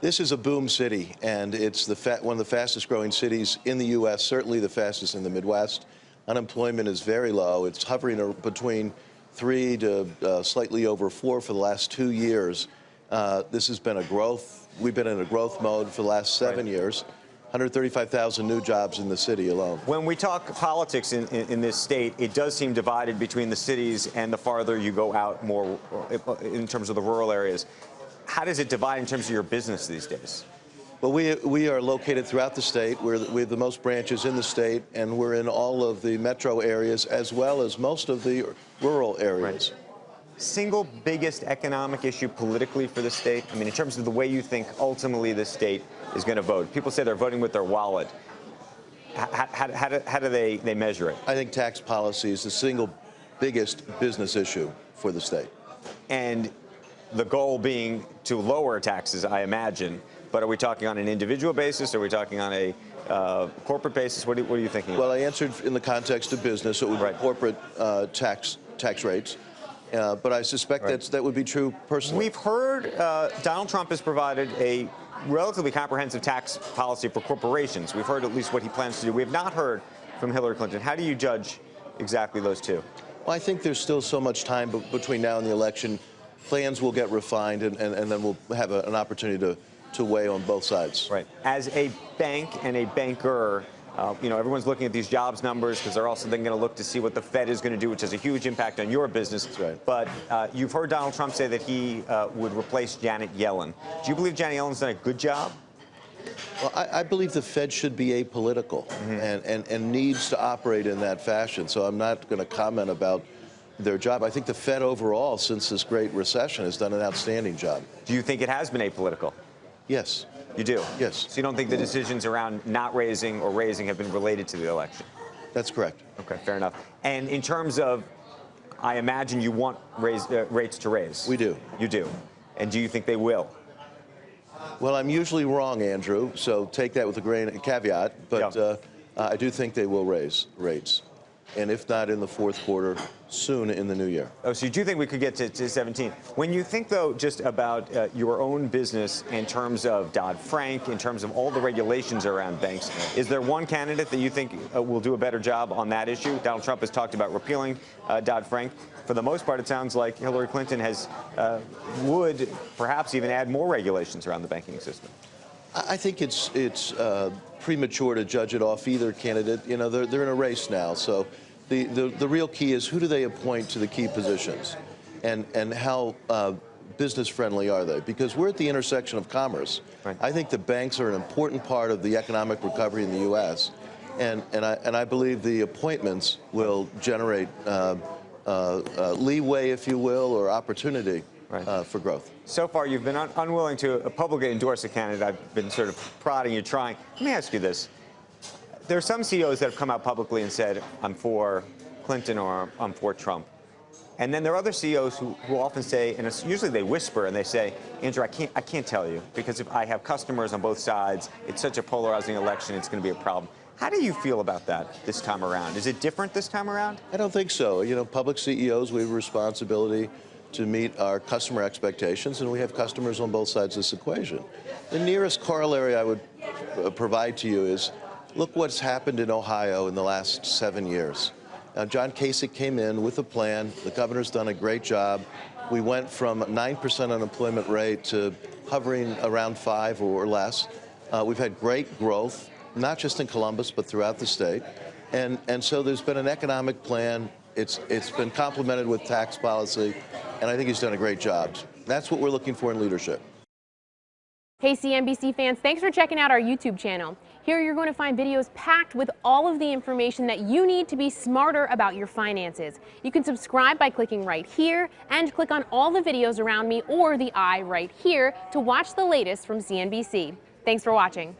This is a boom city, and it's one of the fastest growing cities in the U.S., certainly the fastest in the Midwest. Unemployment is very low. It's hovering between 3 to slightly over 4 for the last 2 years. This has been a growth. We've been in a growth mode for the last 7 years. 135,000 new jobs in the city alone. When we talk politics in this state, it does seem divided between the cities and the farther you go out more in terms of the rural areas. How does it divide in terms of your business these days? Well, we are located throughout the state. We have the most branches in the state, and we're in all of the metro areas as well as most of the rural areas. Right. Single biggest economic issue politically for the state? I mean, in terms of the way you think ultimately the state is going to vote. People say they're voting with their wallet. How do they measure it? I think tax policy is the single biggest business issue for the state. And the goal being to lower taxes, I imagine. But are we talking on an individual basis? Are we talking on a corporate basis? What are you thinking? Well, I answered in the context of business. It would be corporate tax rates. But I suspect that would be true personally. We've heard Donald Trump has provided a relatively comprehensive tax policy for corporations. We've heard at least what he plans to do. We have not heard from Hillary Clinton. How do you judge exactly those two? Well, I think there's still so much time between now and the election. Plans will get refined, and then we'll have an opportunity to weigh on both sides. Right. As a bank and a banker, everyone's looking at these jobs numbers because they're also then going to look to see what the Fed is going to do, which has a huge impact on your business. That's right. But you've heard Donald Trump say that he would replace Janet Yellen. Do you believe Janet Yellen's done a good job? Well, I believe the Fed should be apolitical and needs to operate in that fashion. So I'm not going to comment about their job. I think the Fed overall, since this great recession, has done an outstanding job. Do you think it has been apolitical? Yes. You do? Yes. So you don't think the decisions around not raising or raising have been related to the election? That's correct. Okay, fair enough. And in terms of, I imagine you want rates to raise. We do. You do. And do you think they will? Well, I'm usually wrong, Andrew, so take that with a caveat. But I do think they will raise rates. And if not in the fourth quarter, soon in the new year. Oh, so you do think we could get to 17? When you think, though, just about your own business in terms of Dodd-Frank, in terms of all the regulations around banks, is there one candidate that you think will do a better job on that issue? Donald Trump has talked about repealing Dodd-Frank. For the most part, it sounds like Hillary Clinton would perhaps even add more regulations around the banking system. I think it's premature to judge it off either candidate. You know, they're in a race now, so the real key is who do they appoint to the key positions, and how business friendly are they? Because we're at the intersection of commerce. Right. I think the banks are an important part of the economic recovery in the U.S., and I believe the appointments will generate leeway, if you will, or opportunity. Right. For growth. So far, you've been unwilling to publicly endorse a candidate. I've been sort of prodding you, trying. Let me ask you this. There are some CEOs that have come out publicly and said, I'm for Clinton or I'm for Trump. And then there are other CEOs who often say, and usually they whisper and they say, Andrew, I can't tell you because if I have customers on both sides, it's such a polarizing election, it's going to be a problem. How do you feel about that this time around? Is it different this time around? I don't think so. You know, public CEOs, we have a responsibility to meet our customer expectations, and we have customers on both sides of this equation. The nearest corollary I would provide to you is, look what's happened in Ohio in the last 7 years. Now, John Kasich came in with a plan. The governor's done a great job. We went from a 9% unemployment rate to hovering around 5 or less. We've had great growth, not just in Columbus, but throughout the state. And so there's been an economic plan. It's been complemented with tax policy, and I think he's done a great job. That's what we're looking for in leadership. Hey, CNBC fans, thanks for checking out our YouTube channel. Here you're going to find videos packed with all of the information that you need to be smarter about your finances. You can subscribe by clicking right here and click on all the videos around me or the I right here to watch the latest from CNBC. Thanks for watching.